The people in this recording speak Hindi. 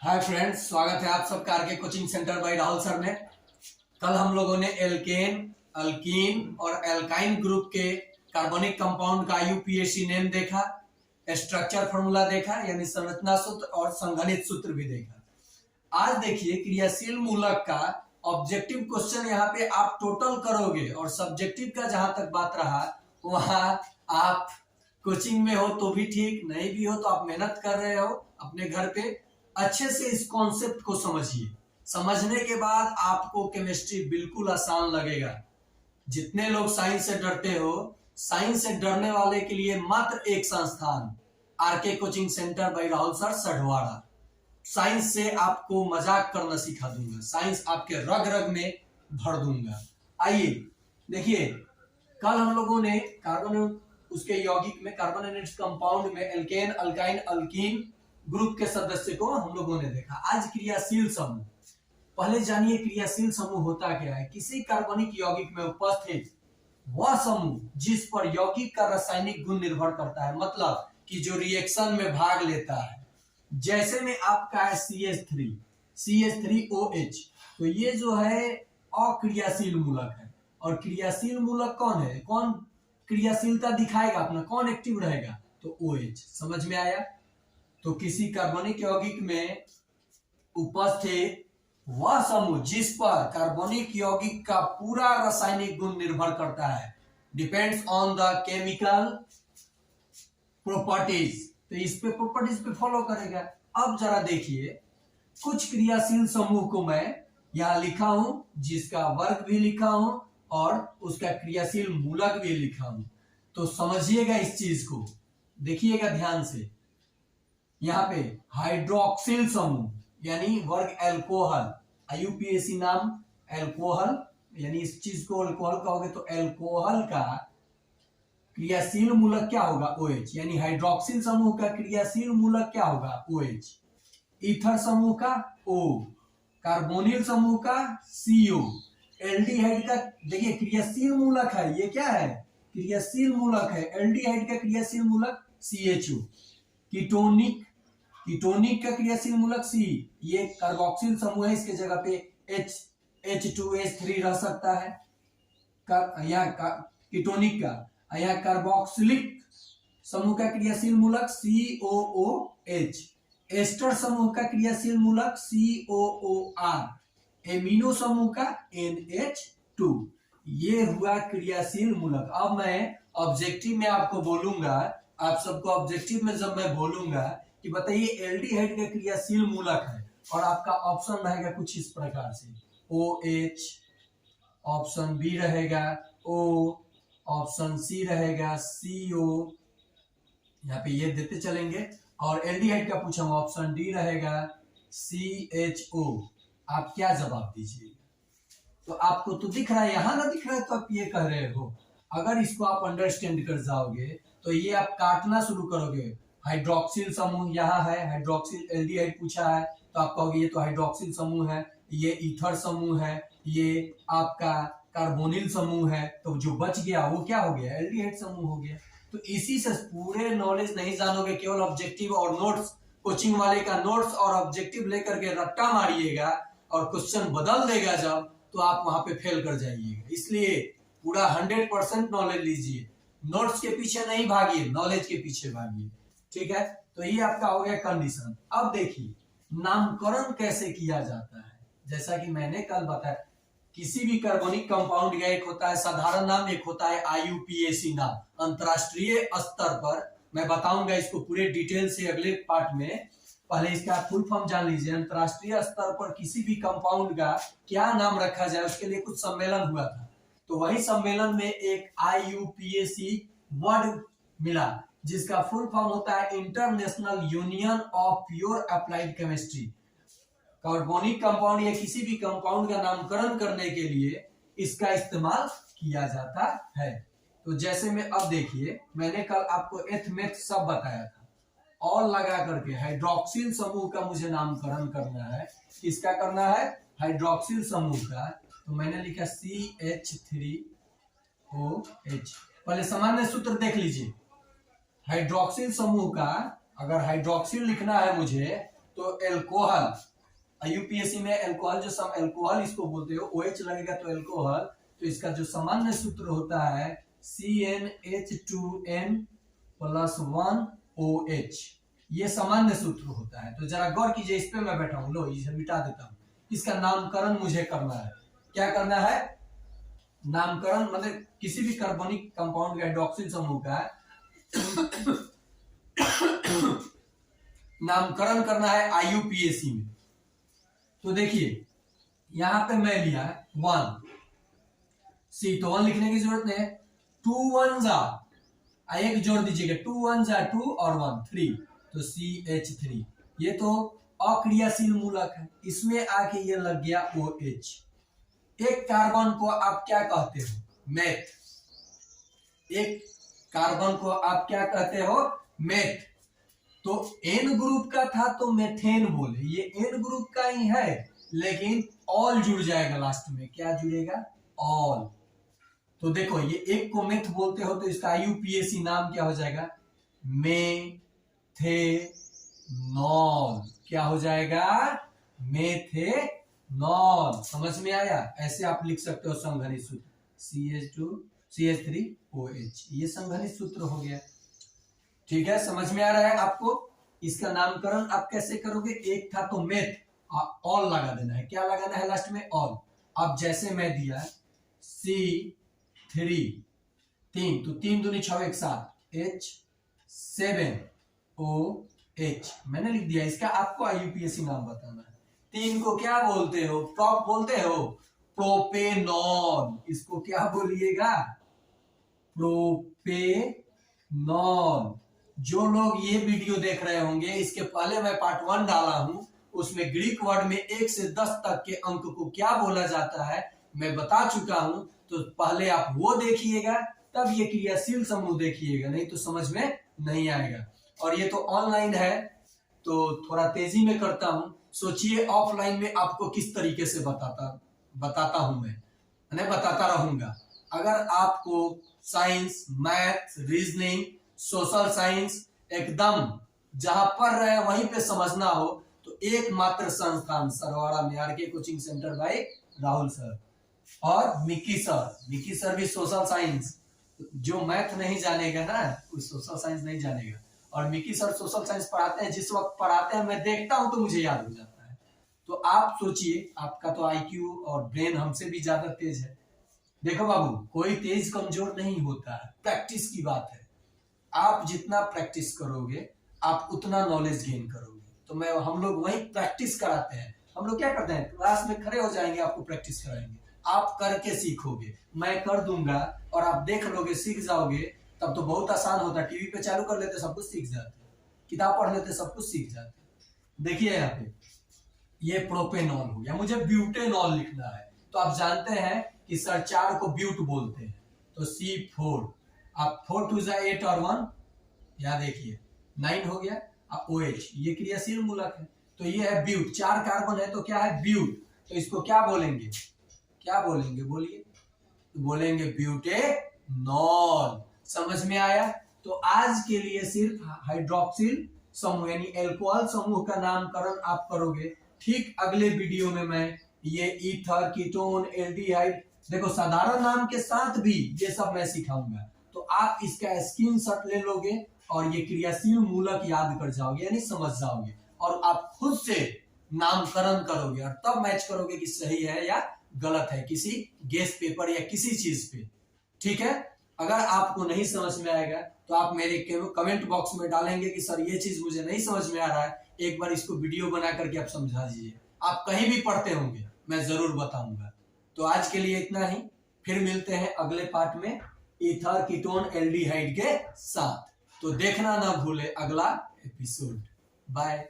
हाय फ्रेंड्स, स्वागत है आप सबका RK coaching centre by Rahul sir में। कल हम लोगों ने एल्केन, अल्कीन और एल्काइन ग्रुप के कार्बनिक कंपाउंड का यूपीएससी नेम देखा, स्ट्रक्चर फॉर्मूला देखा यानी संरचना सूत्र और संघनित सूत्र भी देखा। आज देखिए क्रियाशील मूलक का ऑब्जेक्टिव क्वेश्चन यहाँ पे आप टोटल करोगे और सब्जेक्टिव का जहां तक बात रहा वहां आप कोचिंग में हो तो भी ठीक, नहीं भी हो तो आप मेहनत कर रहे हो अपने घर पे, अच्छे से इस कॉन्सेप्ट को समझिए। समझने के बाद आपको केमिस्ट्री बिल्कुल आसान लगेगा। जितने लोग साइंस से डरते हो, साइंस से डरने वाले के लिए मात्र एक संस्थान, RK coaching centre by Rahul sir Sadhwada. Science से आपको मजाक करना सिखा दूंगा, साइंस आपके रग रग में भर दूंगा। आइए देखिए, कल हम लोगों ने कार्बन उसके यौगिक में कार्बोनेटेड कंपाउंड में एल्केन, अल्काइन, अल्कीन ग्रुप के सदस्य को हम लोगों ने देखा। आज क्रियाशील समूह। पहले जानिए क्रियाशील समूह होता क्या है। किसी कार्बनिक यौगिक में उपस्थित वह समूह जिस पर यौगिक का रासायनिक गुण निर्भर करता है, मतलब कि जो रिएक्शन में भाग लेता है। जैसे में आपका है CH3OH, तो ये जो है अक्रियाशील मूलक है। और क्रियाशील मूलक कौन है, कौन क्रियाशीलता दिखाएगा अपना, कौन एक्टिव रहेगा, तो OH। समझ में आया। तो किसी कार्बनिक यौगिक में उपस्थित वह समूह जिस पर कार्बनिक यौगिक का पूरा रासायनिक गुण निर्भर करता है, depends on the chemical properties, तो इस पे प्रॉपर्टीज पे फॉलो करेगा। अब जरा देखिए, कुछ क्रियाशील समूह को मैं यहां लिखा हूं, जिसका वर्ग भी लिखा हूं और उसका क्रियाशील मूलक भी लिखा हूं। तो समझिएगा इस चीज को, देखिएगा ध्यान से। यहाँ पे हाइड्रोक्सिल समूह यानी वर्ग एल्कोहल, आईयूपीएसी नाम एल्कोहल, यानी इस चीज को अल्कोहल कहोगे तो एल्कोहल का क्रियाशील मूलक क्या होगा, OH। यानी हाइड्रोक्सिल समूह का क्रियाशील मूलक क्या होगा, OH। ईथर समूह का O, कार्बोनिल समूह का CO, एल्डिहाइड का देखिए क्रियाशील मूलक है, ये क्या है, क्रियाशील मूलक है। एल्डिहाइड का क्रियाशील मूलक CHO। कीटोनिक का क्रियाशील मूलक C, ये कार्बोक्सिल समूह है, इसके जगह पे H2H3 रह सकता है। कीटोनिक का यहाँ कार्बोक्सिलिक समूह का क्रियाशील मूलक COOH। एस्टर समूह का क्रियाशील मूलक COOR। एमिनो समूह का NH2। ये हुआ क्रियाशील मूलक। अब मैं ऑब्जेक्टिव में आपको बोलूंगा, आप सबको ऑब्जेक्टिव में जब मैं बोलूंगा कि बताइए एल्डिहाइड का क्रियाशील मूलक है, और आपका ऑप्शन रहेगा कुछ इस प्रकार से, OH, ऑप्शन बी रहेगा O, ऑप्शन सी रहेगा CO, यहाँ पे ये देते चलेंगे। और एल्डिहाइड का पूछा हूं, ऑप्शन डी रहेगा CHO। आप क्या जवाब दीजिए? तो आपको तो दिख रहा है, यहां ना दिख रहा है तो आप ये कह रहे हो। अगर इसको आप अंडरस्टैंड कर जाओगे तो ये आप काटना शुरू करोगे। हाइड्रोक्सिल समूह यहाँ है, हाइड्रोक्सिल एल्डिहाइड पूछा है तो आप कहोगे ये तो हाइड्रोक्सिल समूह है, ये ईथर समूह है, ये आपका कार्बोनिल समूह है, तो जो बच गया वो क्या हो गया, एल्डिहाइड समूह हो गया। तो इसी से पूरे नॉलेज नहीं जानोगे, केवल ऑब्जेक्टिव और नोट्स, कोचिंग वाले का नोट्स और ऑब्जेक्टिव लेकर के रट्टा मारिएगा और क्वेश्चन बदल देगा जब, तो आप वहां पे फेल कर जाइएगा। इसलिए पूरा 100% नॉलेज लीजिए, नोट्स के पीछे नहीं भागिए, नॉलेज के पीछे भागिए, ठीक है। तो ये आपका हो गया कंडीशन। अब देखिए नामकरण कैसे किया जाता है। जैसा कि मैंने कल बताया, किसी भी कार्बनिक कंपाउंड का एक होता है साधारण नाम, एक होता है IUPAC नाम। अंतरराष्ट्रीय स्तर पर मैं बताऊंगा इसको पूरे डिटेल से अगले पार्ट में, पहले इसका फुल फॉर्म जान लीजिए। अंतरराष्ट्रीय स्तर पर किसी भी कंपाउंड का क्या नाम रखा जाए, उसके लिए कुछ सम्मेलन हुआ था, तो वही सम्मेलन में एक IUPAC वर्ड मिला, जिसका फुल फॉर्म होता है international union of pure applied chemistry. Carbonic compound या किसी भी कंपाउंड का नामकरण करने के लिए इसका इस्तेमाल किया जाता है। तो जैसे में अब देखिए, मैंने कल आपको एथ मेथ सब बताया था, और लगा करके हाइड्रोक्सिल समूह का मुझे नामकरण करना है। किसका करना है, हाइड्रोक्सिल समूह का। तो मैंने लिखा CH3OH। पहले सामान्य सूत्र देख लीजिए। हाइड्रोक्सिल समूह का अगर हाइड्रोक्सिल लिखना है मुझे तो एल्कोहल, यूपीएससी में एल्कोहल जो एल्कोहल इसको बोलते हो, OH लगेगा तो एल्कोहल, तो इसका जो सामान्य सूत्र होता है CnH2n+1OH, ये सामान्य सूत्र होता है। तो जरा गौर कीजिए, इस पे मैं बैठा हूं, लो इसे मिटा देता हूं। इसका नामकरण मुझे करना है। क्या करना है? नामकरण मतलब किसी भी कार्बनिक कंपाउंड का हाइड्रोक्सिल समूह का नामकरण करना है IUPAC में। तो देखिए यहां पे मैं लिया है 1 सी, तो 1 लिखने की जरूरत नहीं है। 2 1 जा, एक जोड़ दीजिएगा, 2 1 जा 2 और 1 3, तो CH3। ये तो अक्रियाशील मूलक है, इसमें आके ये लग गया OH। एक कार्बन को आप क्या कहते हो? मेथ। एक कार्बन को आप क्या कहते हो? मेथ। तो N ग्रुप का था तो मेथेन बोले, ये N ग्रुप का ही है, लेकिन ऑल जुड़ जाएगा लास्ट में। क्या जुड़ेगा? ऑल। तो देखो ये एक को मेथ बोलते हो तो इसका IUPAC नाम क्या हो जाएगा? मेथेनॉल। क्या हो जाएगा? मेथेनॉल। समझ में आया? ऐसे आप लिख सकते हो संघनित सूत्र CH3OH, ये संघनित सूत्र हो गया। ठीक है, समझ में आ रहा है आपको? इसका नामकरण आप कैसे करोगे? एक था तो मेथ, ऑल लगा देना है। क्या लगाना है लास्ट में? ऑल। अब जैसे मैं दिया C3 3, तो 3 दूनी 6 1 7 H7OH मैंने लिख दिया। इसका आपको IUPAC नाम बताना है। 3 को क्या बोलते हो? प्रोप बोलते हो? प्रोपेनॉल। इसको क्या बोलिएगा? प्रोपेनॉल। जो लोग ये वीडियो देख रहे होंगे, इसके पहले मैं पार्ट 1 डाला हूं, उसमें ग्रीक वर्ड में 1 से 10 तक के अंक को क्या बोला जाता है मैं बता चुका हूं। तो पहले आप वो देखिएगा, तब ये क्रियाशील समूह देखिएगा, नहीं तो समझ में नहीं आएगा। और ये तो ऑनलाइन है तो थोड़ा तेजी में करता हूं। सोचिए ऑफलाइन में आपको किस तरीके से बताता हूं मैं बताता रहूंगा। अगर आपको science, math, reasoning, social science एकदम जहां पढ़ रहे हैं वहीं पे समझना हो तो एकमात्र संस्थान सरवाड़ा में R K coaching centre by Rahul sir और मिकी सर भी सोशल साइंस। जो मैथ नहीं जानेगा ना, कोई सोशल साइंस नहीं जानेगा। और मिकी सर सोशल साइंस पढ़ाते हैं, जिस वक्त पढ़ाते हैं मैं देखता हूं तो मुझे याद हो जाता है। तो आप सोचिए, आपका तो IQ और ब्रेन हमसे भी ज्यादा तेज है। देखो बाबू, कोई तेज कमजोर नहीं होता है, प्रैक्टिस की बात है। आप जितना प्रैक्टिस करोगे आप उतना नॉलेज गेन करोगे। तो हम लोग वही प्रैक्टिस कराते हैं। हम लोग क्या करते हैं, क्लास में खड़े हो जाएंगे, आपको प्रैक्टिस कराएंगे, आप करके सीखोगे। मैं कर दूंगा और आप देख लोगे, सीख जाओगे, तब तो बहुत आसान होता है। टीवी पे चालू कर लेते सब कुछ सीख जाते, किताब पढ़ लेते सब कुछ सीख जाते। देखिए यहाँ पे ये प्रोपेनॉल हो गया, मुझे ब्यूटेनॉल लिखना है। तो आप जानते हैं कि सर 4 को ब्यूट बोलते हैं, तो C4, आप 4 2 8 और 1, यहाँ देखिए 9 हो गया। OH ये क्रियाशील मूलक है, तो ये है ब्यूट। 4 कार्बन है तो क्या है? ब्यूट। तो इसको क्या बोलेंगे? क्या बोलेंगे? बोलिए। तो बोलेंगे ब्यूटेनॉल। समझ में आया? तो आज के लिए सिर्फ हाइड्रोक्सिल समूह यानी एल्कोहल समूह का नामकरण आप करोगे। ठीक अगले वीडियो में मैं ये ईथर, कीटोन, एल्डिहाइड, देखो साधारण नाम के साथ भी ये सब मैं सिखाऊंगा। तो आप इसका स्क्रीनशॉट ले लोगे और ये क्रियाशील मूलक याद कर जाओगे, यानी समझ जाओगे, और आप खुद से नामकरण करोगे और तब मैच करोगे कि सही है या गलत है किसी गेस पेपर या किसी चीज पे। ठीक है? अगर आपको नहीं समझ में आएगा तो आप मेरे कमेंट बॉक्स में डालेंगे कि सर ये चीज मुझे नहीं समझ में आ रहा है, एक बार इसको वीडियो बना करके आप समझा दीजिए। आप कहीं भी पढ़ते होंगे, मैं जरूर बताऊंगा। तो आज के लिए इतना ही, फिर मिलते हैं अगले पार्ट में ईथर, कीटोन, एल्डिहाइड के साथ। तो देखना ना भूले अगला एपिसोड। बाय।